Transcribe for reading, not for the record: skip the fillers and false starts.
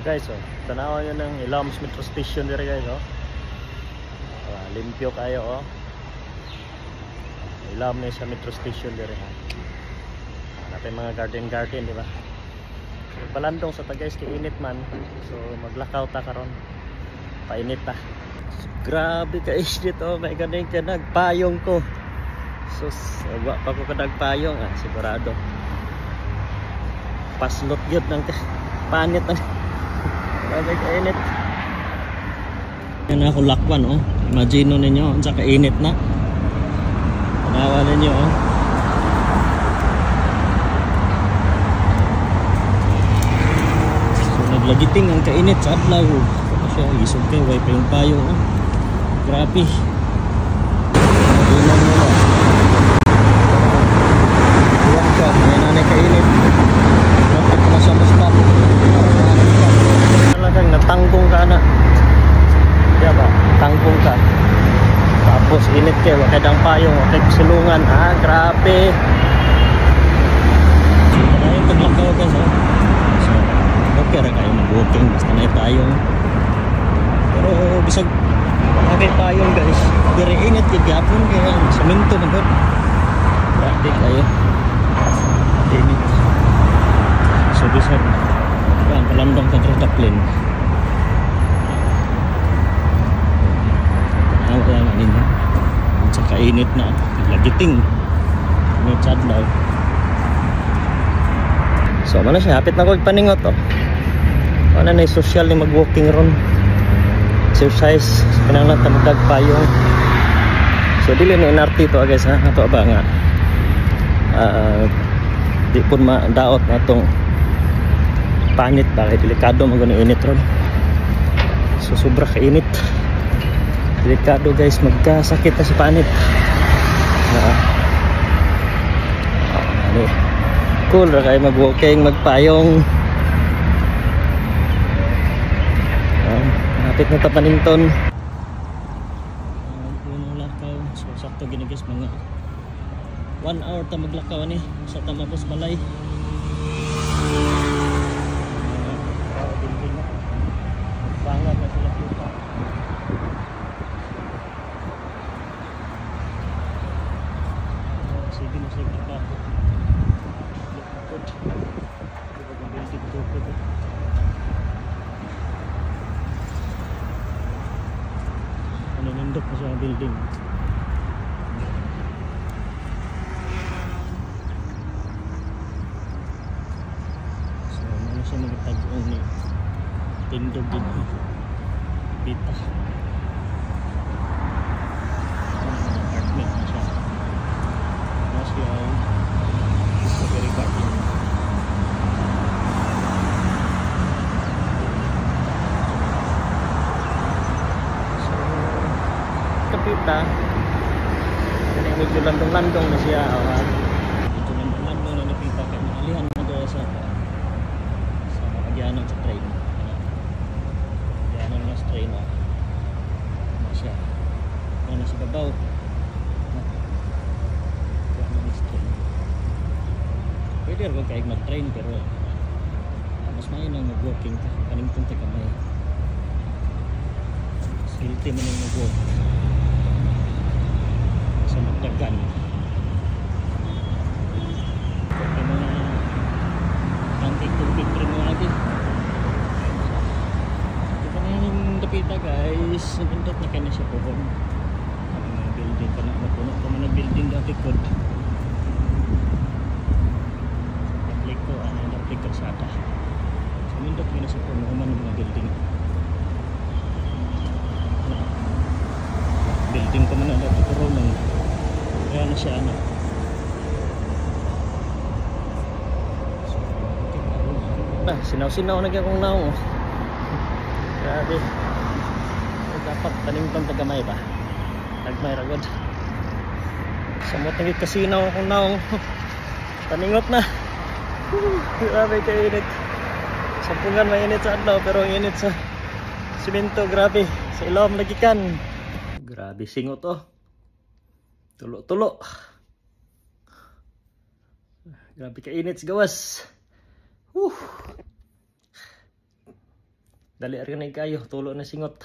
Guys, oh, tanawan nyo ng Ilams Metro Station dire guys, oh. Limpyo kayo, oh. Ilam na sa Metro Station dire, oh. Natin mga garden, di ba? Palandong sa tagays kay init man. So maglakaw ta karon. Painit ta. So, grabe guys dito, may ganing ka nagpayong ko. So wa pa ko kadagpayong, sigurado. Paslot gyud nang panit na. Grabe kainit. Yan ako lakwan, oh. Imagine ninyo, ang saka init na. Tanawa ninyo, oh. So naglagiting ang kainit sa adlaw. Ano siya, isog kayo, wipe yung payo, oh. Grabe. Ilan mo na. Iwan ka, may nanay kainit. Bakit na siya basta? Talagang natanggong ka na. Diba? Tangkong ka. Tapos init kayo, wakadang payong, wakay silungan. Grabe. So, yung paglakaw ka sa. So, okay ra kayo mag-walking. Basta na yung payong. Pero, bisag wakay payong guys. Very init yung gapon kaya semento na ba? Grabe kayo. Init. So, bisag ang palandong sa trataplin. Wala nga ninyo. Sa kainit na lagiting init sa adlaw. So mana siya, hapit na ko paningot, oh. Ano na yung social ni mag-walking ron. Exercise kinahanglan ta magdagpayong. So dili ni NRT to guys, ha. Ato ba nga di pun madaot na tong panit ba kay delikado man gani init ron. So sobra kainit. Delikado guys, magkasakit na si panit. Cool ra kayo mag-walking, magpayong. Napit na tapanington. Unang lakaw. So sakto gini guys, mga 1 hour ta maglakaw ni sa tamapos balay. Bangat na sila kita. Sige na sila kita. Likod. Building tukod. Ano nindok na siya building. So ano siya nagtag-ong ni tindog din. Pita. Apartment na siya. Mas yung strawberry garden. So kapita yan yung medyo landong-landong na siya, medyo landong-landong na napita kaya maalihan na doon sa agyanan sa train. Agyanan nga sa train, na siya na sa babaw. Pwede rin kayo mag-train pero mas may nang mag-walking ka. Panington ka kamay. Silti mo nang mag-walk. Sa magdagan. Kaya mga antik-tubig rin mga agad. Ito na yung dapita guys. Nabindot na kayo na siya po. Mga building ka na. Mapuno ka man na building dati ko. Kalsada. Sumindot ko na sa punuman ng mga building. Building ko man na dati ko man. Kaya na siya anak. Sinaw-sinaw na kaya kong naong. Grabe. Dapat panington tagamay ba? Nagmay ragod. Samot naging kasinaw akong naong. Paningot na. Grabe kainit. Sampungan mainit sa adlaw pero ang init sa simento, grabe. Sa ilawom nagikan. Grabe singot, oh. Tulo-tulo. Grabe kainit sa gawas. Dali rin na kayo, tulo na singot.